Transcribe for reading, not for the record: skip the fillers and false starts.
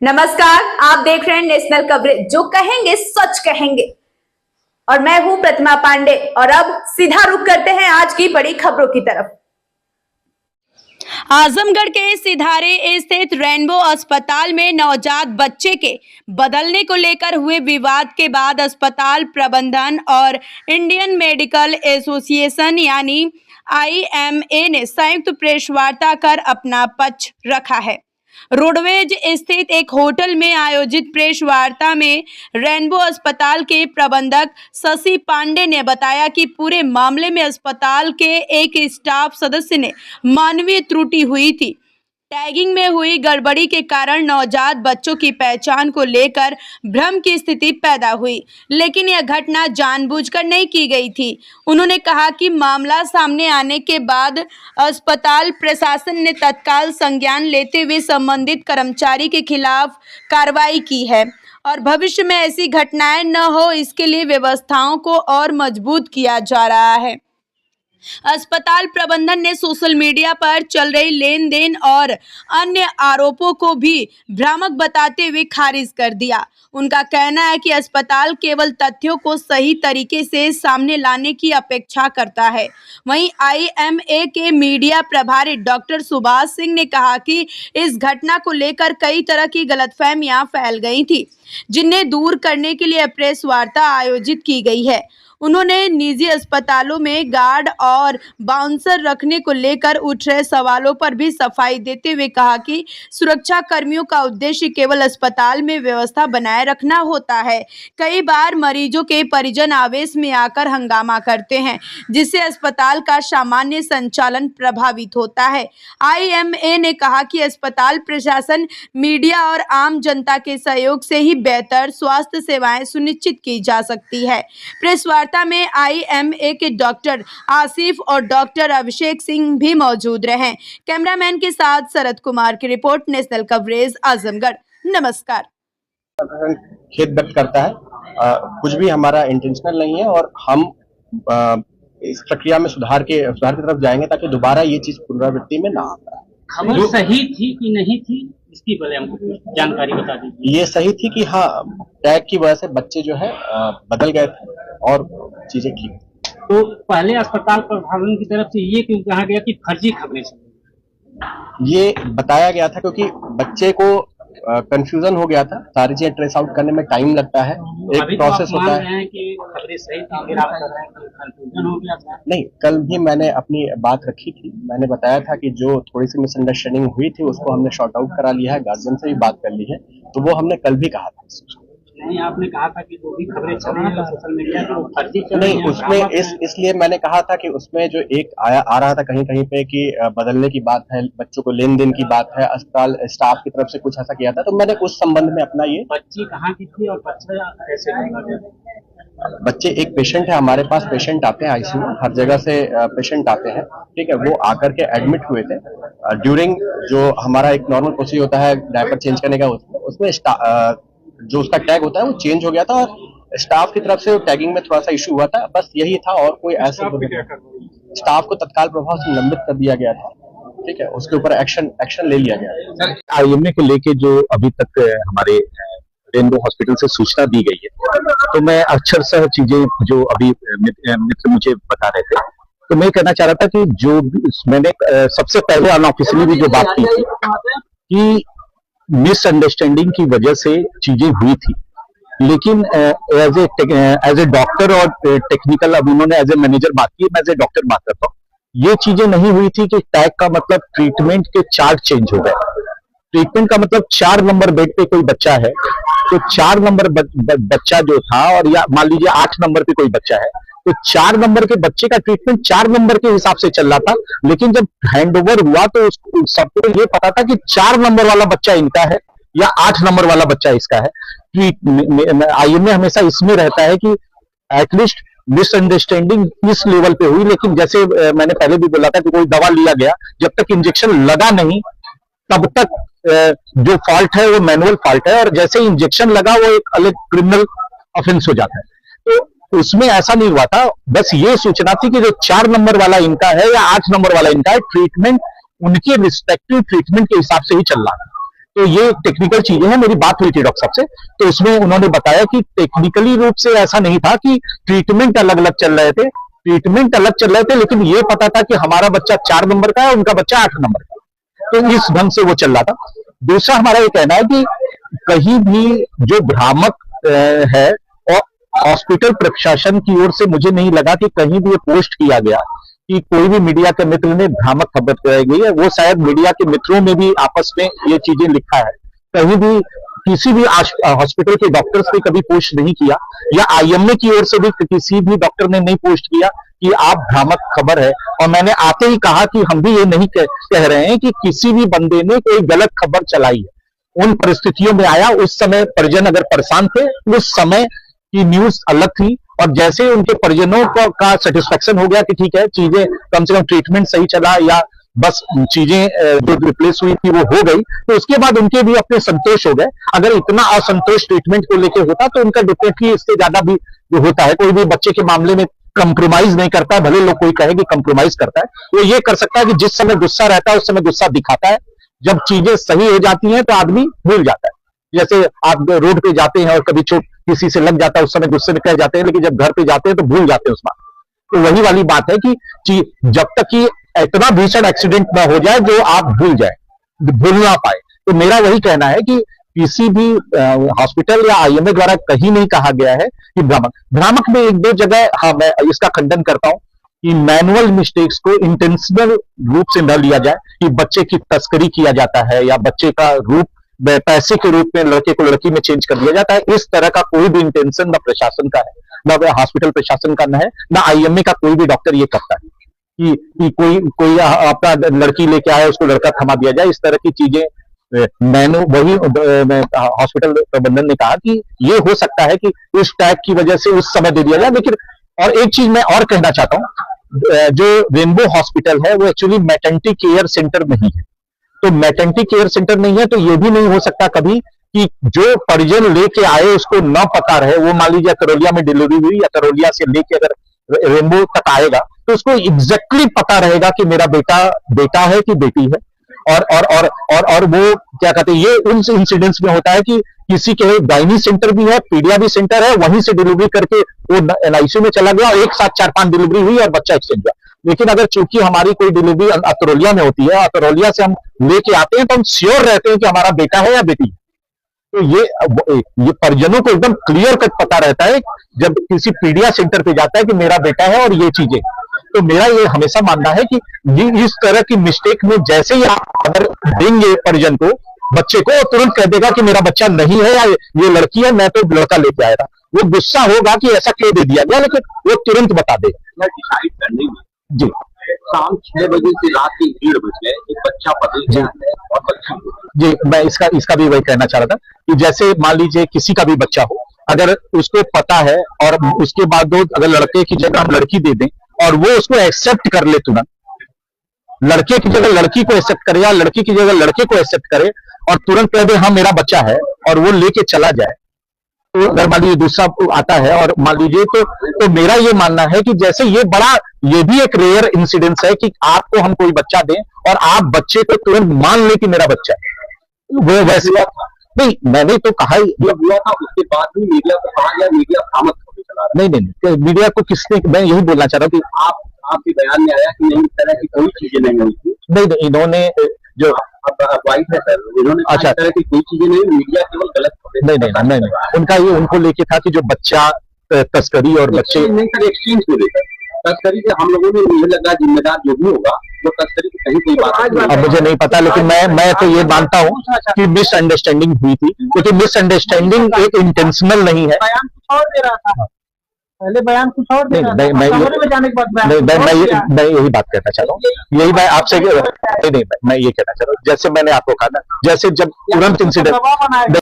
नमस्कार, आप देख रहे हैं नेशनल कवरेज, जो कहेंगे सच कहेंगे। और मैं हूं प्रतिमा पांडे। और अब सीधा रुख करते हैं आज की बड़ी खबरों की तरफ। आजमगढ़ के सिधारे स्थित रेनबो अस्पताल में नवजात बच्चे के बदलने को लेकर हुए विवाद के बाद अस्पताल प्रबंधन और इंडियन मेडिकल एसोसिएशन यानी IMA ने संयुक्त प्रेस वार्ता कर अपना पक्ष रखा है। रोडवेज स्थित एक होटल में आयोजित प्रेस वार्ता में रेनबो अस्पताल के प्रबंधक शशि पांडे ने बताया कि पूरे मामले में अस्पताल के एक स्टाफ सदस्य ने मानवीय त्रुटि हुई थी। टैगिंग में हुई गड़बड़ी के कारण नवजात बच्चों की पहचान को लेकर भ्रम की स्थिति पैदा हुई, लेकिन यह घटना जानबूझकर नहीं की गई थी। उन्होंने कहा कि मामला सामने आने के बाद अस्पताल प्रशासन ने तत्काल संज्ञान लेते हुए संबंधित कर्मचारी के खिलाफ कार्रवाई की है और भविष्य में ऐसी घटनाएं न हो, इसके लिए व्यवस्थाओं को और मजबूत किया जा रहा है। अस्पताल प्रबंधन ने सोशल मीडिया पर चल रही लेन देन और अन्य आरोपों को भी भ्रामक बताते हुए खारिज कर दिया। उनका कहना है कि अस्पताल केवल तथ्यों को सही तरीके से सामने लाने की अपेक्षा करता है। वहीं IMA के मीडिया प्रभारी डॉक्टर सुभाष सिंह ने कहा कि इस घटना को लेकर कई तरह की गलतफहमियां फैल गई थी, जिन्हें दूर करने के लिए प्रेस वार्ता आयोजित की गई है। उन्होंने निजी अस्पतालों में गार्ड और बाउंसर रखने को लेकर उठ रहे सवालों पर भी सफाई देते हुए कहा कि सुरक्षा कर्मियों का उद्देश्य केवल अस्पताल में व्यवस्था बनाए रखना होता है। कई बार मरीजों के परिजन आवेश में आकर हंगामा करते हैं, जिससे अस्पताल का सामान्य संचालन प्रभावित होता है। IMA ने कहा कि अस्पताल प्रशासन, मीडिया और आम जनता के सहयोग से ही बेहतर स्वास्थ्य सेवाएं सुनिश्चित की जा सकती है। प्रेस वार्ता में IMA के डॉक्टर आसिफ और डॉक्टर अभिषेक सिंह भी मौजूद रहे। कैमरामैन के साथ शरद कुमार की रिपोर्ट, नेशनल कवरेज, आजमगढ़। नमस्कार। खेद व्यक्त करता है, कुछ भी हमारा इंटेंशनल नहीं है और हम इस प्रक्रिया में सुधार की तरफ जाएंगे ताकि दोबारा ये चीज पुनरावृत्ति में ना आए। खबर सही थी कि नहीं थी, इसकी पहले हमको जानकारी बता दीजिए। ये सही थी कि हाँ, टैग की वजह से बच्चे जो है बदल गए थे और चीजें ठीक। तो पहले अस्पताल प्रशासन की तरफ से ये क्यों कहा गया कि फर्जी खबरें चली? ये बताया गया था क्योंकि बच्चे को कंफ्यूजन हो गया था। सारी चीजें ट्रेस आउट करने में टाइम लगता है, एक प्रोसेस होता है। कि खबरें सही थी, फिर आप कर रहे हैं कि कंफ्यूजन हो गया था? नहीं, कल भी मैंने अपनी बात रखी थी। मैंने बताया था कि जो थोड़ी सी मिसअंडरस्टैंडिंग हुई थी उसको हमने शॉर्ट आउट करा लिया है, गार्जियन से भी बात कर ली है। तो वो हमने कल भी कहा था। नहीं, आपने कहा था कि जो भी खबरें चल रही है सोशल मीडिया पे वो फर्जी चल रही है। नहीं, उसमें इसलिए मैंने कहा था कि उसमें जो एक आ रहा था कहीं कहीं पे कि बदलने की बात है, बच्चों को लेन देन की बात है, अस्पताल स्टाफ की तरफ से कुछ ऐसा किया था। तो मैंने उस संबंध में अपना ये बच्ची कहाँ की थी और बच्चा कैसे मांगा गया? बच्चे, एक पेशेंट है हमारे पास, पेशेंट आते हैं ICU में, हर जगह से पेशेंट आते हैं, ठीक है। वो आकर के एडमिट हुए थे। ड्यूरिंग जो हमारा एक नॉर्मल प्रोसीजर होता है डायपर चेंज करने का, उसमें जो उसका टैग होता है वो चेंज हो गया था और स्टाफ की तरफ से टैगिंग में थोड़ा सा इशू हुआ था, बस यही था। और कोई ऐसा स्टाफ को तत्काल प्रभाव से निलंबित कर दिया गया था, ठीक है। उसके ऊपर एक्शन ले लिया गया। IMA को लेके जो अभी तक हमारे रेनबो हॉस्पिटल से सूचना दी गई है, तो मैं अक्षरशः चीजें जो अभी मित्र मुझे बता रहे थे, तो मैं कहना चाह रहा था कि जो मैंने सबसे पहले अनऑफिशियली भी जो बात की थी कि मिसअंडरस्टैंडिंग की वजह से चीजें हुई थी, लेकिन एज ए डॉक्टर और टेक्निकल, अब उन्होंने एज ए मैनेजर बात की, मैं एज ए डॉक्टर बात करता हूँ। ये चीजें नहीं हुई थी कि टैग का मतलब ट्रीटमेंट के चार्ट चेंज हो गए। ट्रीटमेंट का मतलब 4 नंबर बेड पे कोई बच्चा है तो 4 नंबर बच्चा जो था, और या मान लीजिए 8 नंबर पे कोई बच्चा है तो 4 नंबर के बच्चे का ट्रीटमेंट 4 नंबर के हिसाब से चल रहा था। लेकिन जब हैंडओवर हुआ तो सबको ये पता था कि 4 नंबर वाला बच्चा इनका है या 8 नंबर वाला बच्चा इसका है। IMA हमेशा इसमें रहता है कि एटलीस्ट मिसअंडरस्टैंडिंग इस लेवल पे हुई, लेकिन जैसे मैंने पहले भी बोला था कि कोई दवा लिया गया, जब तक इंजेक्शन लगा नहीं तब तक जो फॉल्ट है वो मैनुअल फॉल्ट है, और जैसे इंजेक्शन लगा वो एक अलग क्रिमिनल ऑफेंस हो जाता है। तो उसमें ऐसा नहीं हुआ था, बस ये सूचना थी कि जो 4 नंबर वाला इनका है या 8 नंबर वाला इनका है, ट्रीटमेंट उनके रिस्पेक्टिव ट्रीटमेंट के हिसाब से ही चल रहा था। तो ये टेक्निकल चीजें हैं। मेरी बात हुई थी डॉक्टर साहब से, तो उसमें उन्होंने बताया कि टेक्निकली रूप से ऐसा नहीं था कि ट्रीटमेंट अलग अलग चल रहे थे, लेकिन ये पता था कि हमारा बच्चा 4 नंबर का है, उनका बच्चा 8 नंबर का, तो इस ढंग से वो चल रहा था। दूसरा हमारा ये कहना है कि कहीं भी जो भ्रामक है, और हॉस्पिटल प्रशासन की ओर से मुझे नहीं लगा कि कहीं भी ये पोस्ट किया गया कि कोई भी मीडिया के मित्र ने भ्रामक खबर कराई गई है। वो शायद मीडिया के मित्रों में भी आपस में ये चीजें लिखा है, कहीं भी किसी भी हॉस्पिटल के डॉक्टर्स ने कभी पोस्ट नहीं किया, या आईएमए की ओर से भी किसी भी डॉक्टर ने नहीं पोस्ट किया कि आप भ्रामक खबर है। और मैंने आते ही कहा कि हम भी ये नहीं कह रहे हैं कि किसी भी बंदे ने कोई गलत खबर चलाई है। उन परिस्थितियों में आया, उस समय परिजन अगर परेशान थे, उस समय की न्यूज अलग थी, और जैसे उनके परिजनों का सेटिस्फेक्शन हो गया कि ठीक है, चीजें कम से कम ट्रीटमेंट सही चला, या बस चीजें जो रिप्लेस हुई थी वो हो गई, तो उसके बाद उनके भी अपने संतोष हो गए। अगर इतना असंतोष ट्रीटमेंट को लेकर होता तो उनका डेफिनेटली इससे ज्यादा भी जो होता है। कोई भी बच्चे के मामले में कंप्रोमाइज नहीं करता है, भले लोग कोई कहे कि कंप्रोमाइज करता है, वो ये कर सकता है कि जिस समय गुस्सा रहता है उस समय गुस्सा दिखाता है, जब चीजें सही हो जाती हैं तो आदमी भूल जाता है। जैसे आप रोड पे जाते हैं और कभी चोट किसी से लग जाता है, उस समय गुस्से में कह जाते हैं, लेकिन जब घर पे जाते हैं तो भूल जाते हैं उस बात। तो वही वाली बात है कि जब तक कि इतना भीषण एक्सीडेंट ना हो जाए जो आप भूल ना पाए। तो मेरा वही कहना है कि किसी भी हॉस्पिटल या आईएमए द्वारा कहीं नहीं कहा गया है कि भ्रामक में एक दो जगह, हाँ, मैं इसका खंडन करता हूं कि मैनुअल मिस्टेक्स को इंटेंशनल रूप से न लिया जाए, कि बच्चे की तस्करी किया जाता है या बच्चे का रूप पैसे के रूप में लड़के को लड़की में चेंज कर दिया जाता है। इस तरह का कोई भी इंटेंशन न प्रशासन का है, न हॉस्पिटल प्रशासन का न है, न आईएमए का कोई भी डॉक्टर ये करता है कि कोई अपना लड़की लेके आया उसको लड़का थमा दिया जाए। इस तरह की चीजें वही हॉस्पिटल प्रबंधन ने कहा कि ये हो सकता है कि इस टैग की वजह से उस समय दे दिया जाए। लेकिन और एक चीज मैं और कहना चाहता हूं, जो रेनबो हॉस्पिटल है वो एक्चुअली मैटरनिटी केयर सेंटर नहीं है। तो मैटरनिटी केयर सेंटर नहीं है तो ये भी नहीं हो सकता कभी कि जो परिजन लेके आए उसको न पता रहे। वो मान लीजिए करौलिया में डिलीवरी हुई, या करौलिया से लेके अगर रेनबो तक आएगा तो उसको एग्जैक्टली पता रहेगा कि मेरा बेटा है कि बेटी है। और वो क्या कहते हैं, ये उन इंसिडेंट्स में होता है कि किसी के गायनी सेंटर भी है, पीडिया भी सेंटर है, वहीं से डिलीवरी करके वो एनआईसीयू में चला गया और एक साथ 4-5 डिलीवरी हुई और बच्चा एक्सीडेंट हुआ। लेकिन अगर चूंकि हमारी कोई डिलीवरी अतरौलिया में होती है, अतरौलिया से हम लेके आते हैं, तो हम श्योर रहते हैं कि हमारा बेटा है या बेटी है। तो ये परिजनों को एकदम क्लियर कट पता रहता है जब किसी पीडिया सेंटर पे जाता है कि मेरा बेटा है और ये चीजें। तो मेरा ये हमेशा मानना है कि इस तरह की मिस्टेक में जैसे ही आप अगर देंगे परिजन को, बच्चे को, तुरंत कह देगा कि मेरा बच्चा नहीं है या ये लड़की है, मैं तो लड़का लेके आया था। वो गुस्सा होगा कि ऐसा क्यों दे दिया गया, लेकिन वो तुरंत बता देगा। डिसाइड करने में जी, शाम 6 बजे से रात के 1:30 बजे एक बच्चा बदल गया है और बच्चा जी, मैं इसका भी वही कहना चाह रहा था कि जैसे मान लीजिए किसी का भी बच्चा हो, अगर उसको पता है और उसके बाद अगर लड़के की जगह हम लड़की दे दें और वो उसको एक्सेप्ट कर ले, तुरंत लड़के की जगह लड़की को एक्सेप्ट करे या लड़की की जगह लड़के को एक्सेप्ट करे और तुरंत कह दे हाँ मेरा बच्चा है और वो लेके चला जाए, तो अगर मान लीजिए दूसरा आता है और मान लीजिए तो मेरा ये मानना है कि जैसे ये भी एक रेयर इंसिडेंस है कि आपको हम कोई बच्चा दें और आप बच्चे को तुरंत मान ले कि मेरा बच्चा है, वो वैसे नहीं, मैंने तो कहा ही हुआ था। उसके बाद भी मीडिया को कहा गया, मीडिया भ्रामक खबरें चला रहा है। नहीं, मीडिया को किसने, मैं यही बोलना चाह रहा हूँ कि आपके बयान में आया कि नहीं, इस तरह की कोई चीजें नहीं हुई थी। नहीं, इन्होंने जो वाइफ है सर, इन्होंने अच्छा, इस तरह की कोई चीजें नहीं, मीडिया केवल गलत खबरें। नहीं, उनका ये उनको लेके था कि जो बच्चा तस्करी और बच्चे नहीं सर, एक्सचेंज को लेकर तस्करी से हम लोगों ने मुझे लगा जिम्मेदार जो भी होगा वो तस्करी की कहीं कोई बात। अब मुझे नहीं पता, लेकिन मैं तो ये मानता हूँ कि मिसअंडरस्टैंडिंग हुई थी, क्योंकि मिसअंडरस्टैंडिंग एक इंटेंशनल नहीं है। बयान कुछ और दे रहा था, पहले बयान कुछ और दे रहा था, मैं यही बात कहना चाह रहा हूँ, यही मैं आपसे मैं ये कहना चाह रहा हूँ, जैसे मैंने आपको कहा ना, जैसे जब तुरंत इंसिडेंट